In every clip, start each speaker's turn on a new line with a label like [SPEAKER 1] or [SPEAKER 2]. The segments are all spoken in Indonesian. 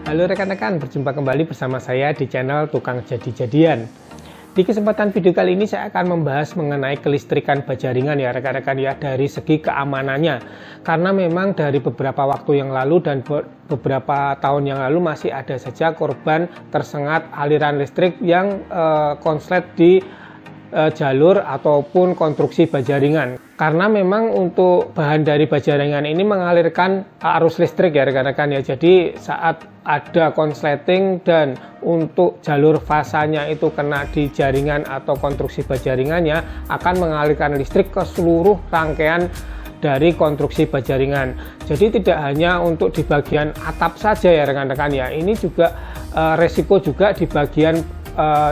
[SPEAKER 1] Halo rekan-rekan, berjumpa kembali bersama saya di channel Tukang Jadi-Jadian. Di kesempatan video kali ini saya akan membahas mengenai kelistrikan baja ringan ya rekan-rekan ya, dari segi keamanannya. Karena memang dari beberapa waktu yang lalu dan beberapa tahun yang lalu masih ada saja korban tersengat aliran listrik yang konslet di jalur ataupun konstruksi baja ringan. Karena memang untuk bahan dari baja ringan ini mengalirkan arus listrik ya rekan-rekan ya. Jadi saat ada konsleting dan untuk jalur fasanya itu kena di jaringan atau konstruksi baja ringannya, akan mengalirkan listrik ke seluruh rangkaian dari konstruksi baja ringan. Jadi tidak hanya untuk di bagian atap saja ya rekan-rekan ya. Ini juga resiko juga di bagian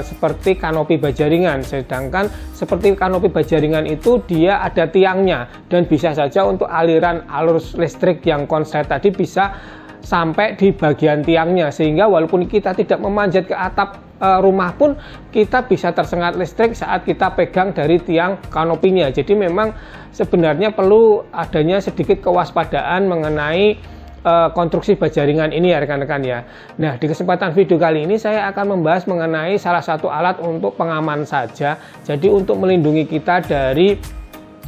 [SPEAKER 1] seperti kanopi baja ringan. Sedangkan seperti kanopi baja ringan itu dia ada tiangnya dan bisa saja untuk aliran arus listrik yang konslet tadi bisa sampai di bagian tiangnya, sehingga walaupun kita tidak memanjat ke atap rumah pun kita bisa tersengat listrik saat kita pegang dari tiang kanopinya. Jadi memang sebenarnya perlu adanya sedikit kewaspadaan mengenai konstruksi baja ringan ini ya rekan-rekan ya. Nah, di kesempatan video kali ini saya akan membahas mengenai salah satu alat untuk pengaman saja. Jadi untuk melindungi kita dari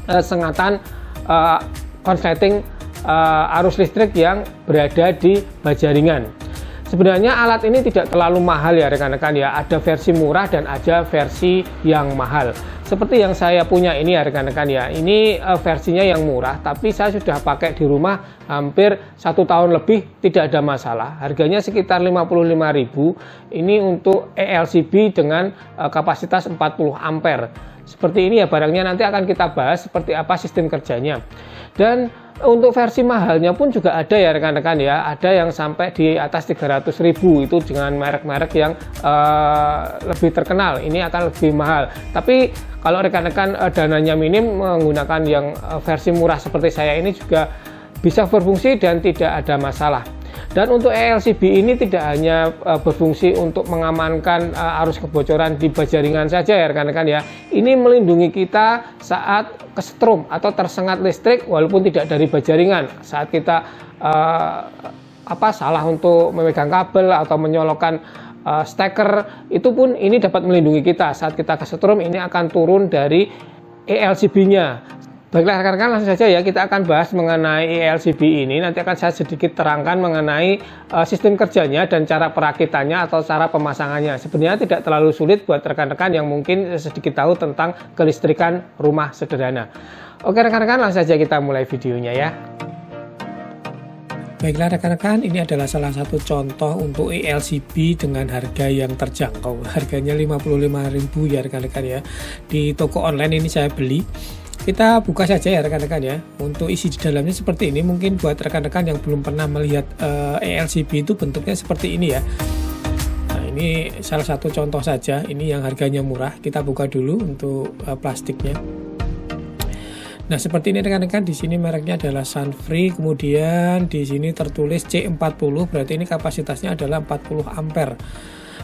[SPEAKER 1] sengatan konsleting arus listrik yang berada di baja ringan. Sebenarnya alat ini tidak terlalu mahal ya rekan-rekan ya. Ada versi murah dan ada versi yang mahal. Seperti yang saya punya ini ya rekan-rekan ya. Ini versinya yang murah, tapi saya sudah pakai di rumah hampir 1 tahun lebih, tidak ada masalah. Harganya sekitar 55.000. Ini untuk ELCB dengan kapasitas 40 ampere. Seperti ini ya barangnya, nanti akan kita bahas seperti apa sistem kerjanya. Dan untuk versi mahalnya pun juga ada ya rekan-rekan ya. Ada yang sampai di atas 300.000, itu dengan merek-merek yang lebih terkenal. Ini akan lebih mahal. Tapi kalau rekan-rekan dananya minim, menggunakan yang versi murah seperti saya ini juga bisa berfungsi dan tidak ada masalah. Dan untuk ELCB ini tidak hanya berfungsi untuk mengamankan arus kebocoran di baja ringan saja ya rekan-rekan ya. Ini melindungi kita saat kesetrum atau tersengat listrik walaupun tidak dari baja ringan. Saat kita salah untuk memegang kabel atau menyolokkan steker, itu pun ini dapat melindungi kita. Saat kita kesetrum ini akan turun dari ELCB-nya. Baiklah rekan-rekan, langsung saja ya kita akan bahas mengenai ELCB ini. Nanti akan saya sedikit terangkan mengenai sistem kerjanya dan cara perakitannya atau cara pemasangannya. Sebenarnya tidak terlalu sulit buat rekan-rekan yang mungkin sedikit tahu tentang kelistrikan rumah sederhana. Oke rekan-rekan, langsung saja kita mulai videonya ya. Baiklah rekan-rekan, ini adalah salah satu contoh untuk ELCB dengan harga yang terjangkau. Harganya 55.000 ya rekan-rekan ya. Di toko online ini saya beli. Kita buka saja ya rekan-rekan ya. Untuk isi di dalamnya seperti ini. Mungkin buat rekan-rekan yang belum pernah melihat ELCB itu bentuknya seperti ini ya. Nah, ini salah satu contoh saja. Ini yang harganya murah. Kita buka dulu untuk plastiknya. Nah, seperti ini rekan-rekan, di sini mereknya adalah Sunfree, kemudian di sini tertulis C40, berarti ini kapasitasnya adalah 40 ampere.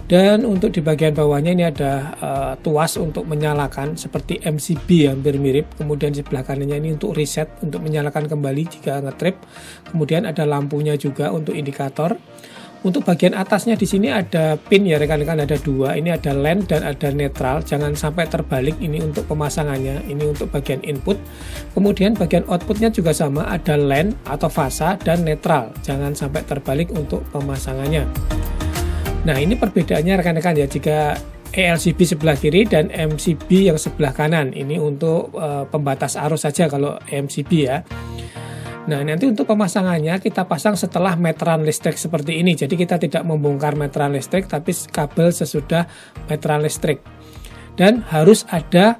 [SPEAKER 1] Dan untuk di bagian bawahnya ini ada tuas untuk menyalakan seperti MCB hampir mirip. Kemudian sebelah kanannya ini untuk reset, untuk menyalakan kembali jika ngetrip. Kemudian ada lampunya juga untuk indikator. Untuk bagian atasnya di sini ada pin ya rekan-rekan, ada 2. Ini ada land dan ada netral. Jangan sampai terbalik, ini untuk pemasangannya. Ini untuk bagian input. Kemudian bagian outputnya juga sama, ada land atau fasa dan netral. Jangan sampai terbalik untuk pemasangannya. Nah, ini perbedaannya rekan-rekan ya, jika ELCB sebelah kiri dan MCB yang sebelah kanan. Ini untuk pembatas arus saja kalau MCB ya. Nah, nanti untuk pemasangannya kita pasang setelah meteran listrik seperti ini. Jadi kita tidak membongkar meteran listrik, tapi kabel sesudah meteran listrik. Dan harus ada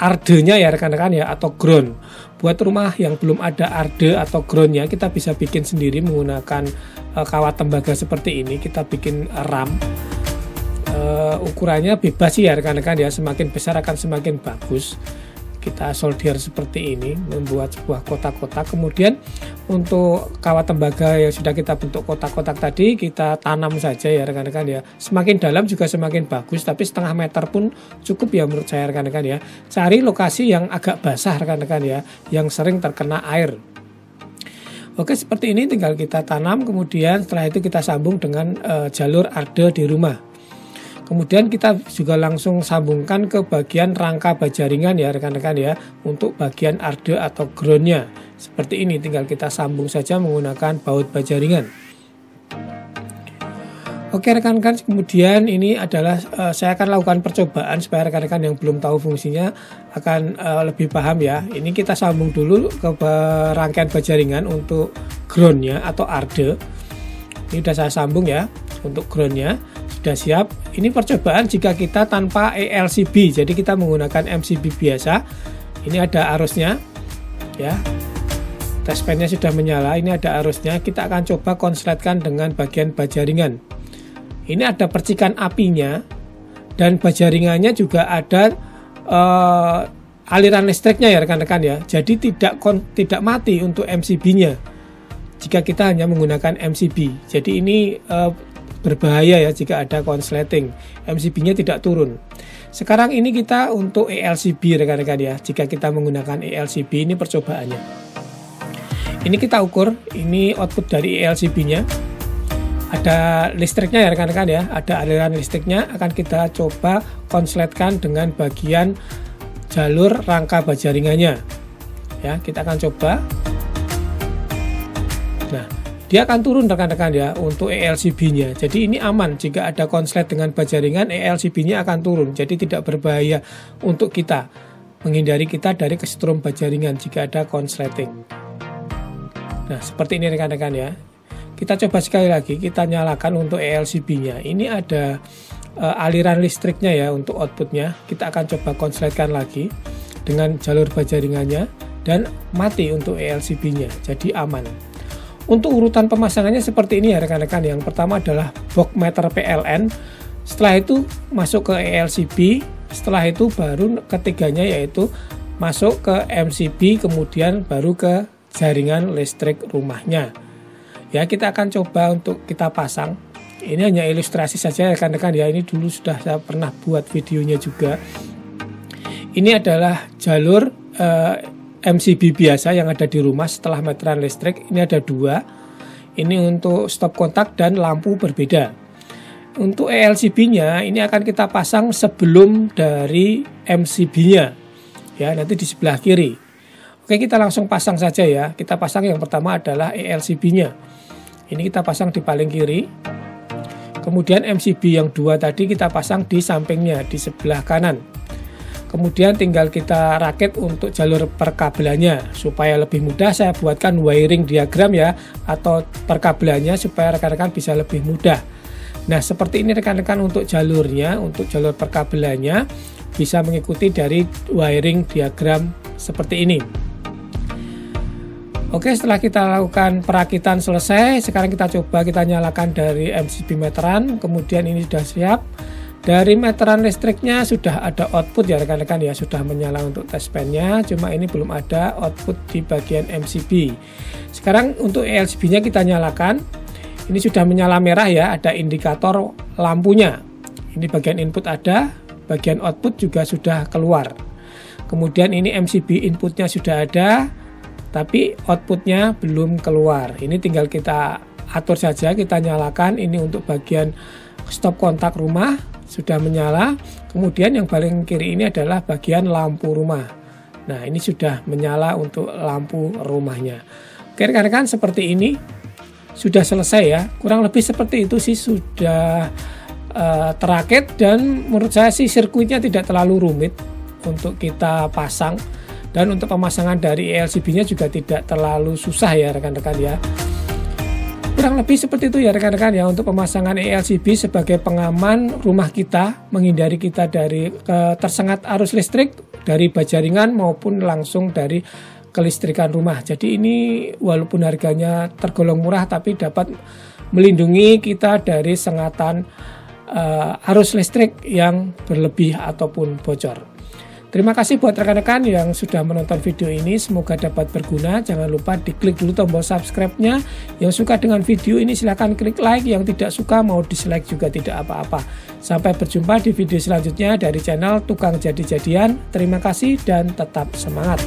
[SPEAKER 1] arde-nya ya rekan-rekan ya, atau ground. Buat rumah yang belum ada arde atau ground-nya, kita bisa bikin sendiri menggunakan kawat tembaga seperti ini. Kita bikin ram. Ukurannya bebas sih ya rekan-rekan ya, semakin besar akan semakin bagus. Kita solder seperti ini, membuat sebuah kotak-kotak. Kemudian untuk kawat tembaga yang sudah kita bentuk kotak-kotak tadi, kita tanam saja ya rekan-rekan ya. Semakin dalam juga semakin bagus, tapi setengah meter pun cukup ya menurut saya rekan-rekan ya. Cari lokasi yang agak basah rekan-rekan ya, yang sering terkena air. Oke, seperti ini tinggal kita tanam, kemudian setelah itu kita sambung dengan jalur arde di rumah. Kemudian kita juga langsung sambungkan ke bagian rangka bajaringan ya rekan-rekan ya, untuk bagian arde atau groundnya. Seperti ini, tinggal kita sambung saja menggunakan baut bajaringan. Oke rekan-rekan, kemudian ini adalah saya akan lakukan percobaan supaya rekan-rekan yang belum tahu fungsinya akan lebih paham ya. Ini kita sambung dulu ke rangkaian bajaringan untuk groundnya atau arde. Ini sudah saya sambung ya untuk groundnya, sudah siap. Ini percobaan jika kita tanpa ELCB, jadi kita menggunakan MCB biasa. Ini ada arusnya ya. Touchpadnya sudah menyala, ini ada arusnya. Kita akan coba konsletkan dengan bagian bajaringan. Ini ada percikan apinya dan bajaringannya juga ada aliran listriknya ya rekan-rekan ya. Jadi tidak mati untuk MCB-nya jika kita hanya menggunakan MCB. Jadi ini berbahaya ya jika ada konsleting. MCB-nya tidak turun. Sekarang ini kita untuk ELCB rekan-rekan ya. Jika kita menggunakan ELCB, ini percobaannya. Ini kita ukur, ini output dari ELCB-nya. Ada listriknya ya rekan-rekan ya, ada aliran listriknya. Akan kita coba konsletkan dengan bagian jalur rangka bajaringannya ya, kita akan coba. Nah, dia akan turun rekan-rekan ya untuk ELCB-nya. Jadi ini aman, jika ada konslet dengan bajaringan, ELCB-nya akan turun. Jadi tidak berbahaya untuk kita, menghindari kita dari kesetrum bajaringan jika ada konsleting. Nah, seperti ini rekan-rekan ya. Kita coba sekali lagi, kita nyalakan untuk ELCB-nya. Ini ada aliran listriknya ya untuk outputnya. Kita akan coba konsletkan lagi dengan jalur bajaringannya dan mati untuk ELCB-nya. Jadi aman. Untuk urutan pemasangannya seperti ini ya rekan-rekan. Yang pertama adalah box meter PLN. Setelah itu masuk ke ELCB. Setelah itu baru ketiganya yaitu masuk ke MCB, kemudian baru ke jaringan listrik rumahnya. Ya, kita akan coba untuk kita pasang. Ini hanya ilustrasi saja rekan-rekan ya. Ini dulu sudah saya pernah buat videonya juga. Ini adalah jalur MCB biasa yang ada di rumah setelah meteran listrik. Ini ada dua. Ini untuk stop kontak dan lampu berbeda. Untuk ELCB-nya ini akan kita pasang sebelum dari MCB-nya. Ya, nanti di sebelah kiri. Oke, kita langsung pasang saja ya. Kita pasang yang pertama adalah ELCB-nya. Ini kita pasang di paling kiri. Kemudian MCB yang dua tadi kita pasang di sampingnya, di sebelah kanan. Kemudian tinggal kita rakit untuk jalur perkabelannya. Supaya lebih mudah saya buatkan wiring diagram ya, atau perkabelannya supaya rekan-rekan bisa lebih mudah. Nah, seperti ini rekan-rekan untuk jalurnya, untuk jalur perkabelannya bisa mengikuti dari wiring diagram seperti ini. Oke, setelah kita lakukan perakitan selesai, sekarang kita coba kita nyalakan dari MCB meteran. Kemudian ini sudah siap. Dari meteran listriknya sudah ada output ya rekan-rekan ya, sudah menyala untuk touchpadnya. Cuma ini belum ada output di bagian MCB. Sekarang untuk ELCB-nya kita nyalakan. Ini sudah menyala merah ya, ada indikator lampunya. Ini bagian input ada, bagian output juga sudah keluar. Kemudian ini MCB inputnya sudah ada, tapi outputnya belum keluar. Ini tinggal kita atur saja, kita nyalakan. Ini untuk bagian stop kontak rumah sudah menyala. Kemudian yang paling kiri ini adalah bagian lampu rumah. Nah, ini sudah menyala untuk lampu rumahnya. Oke rekan-rekan, seperti ini sudah selesai ya. Kurang lebih seperti itu sih, sudah terakit. Dan menurut saya sih sirkuitnya tidak terlalu rumit untuk kita pasang. Dan untuk pemasangan dari ELCB-nya juga tidak terlalu susah ya rekan-rekan ya. Kurang lebih seperti itu ya rekan-rekan ya untuk pemasangan ELCB sebagai pengaman rumah kita, menghindari kita dari tersengat arus listrik dari bajaringan maupun langsung dari kelistrikan rumah. Jadi ini walaupun harganya tergolong murah tapi dapat melindungi kita dari sengatan arus listrik yang berlebih ataupun bocor. Terima kasih buat rekan-rekan yang sudah menonton video ini, semoga dapat berguna. Jangan lupa diklik dulu tombol subscribe-nya. Yang suka dengan video ini silahkan klik like, yang tidak suka mau dislike juga tidak apa-apa. Sampai berjumpa di video selanjutnya dari channel Tukang Jadi-Jadian. Terima kasih dan tetap semangat.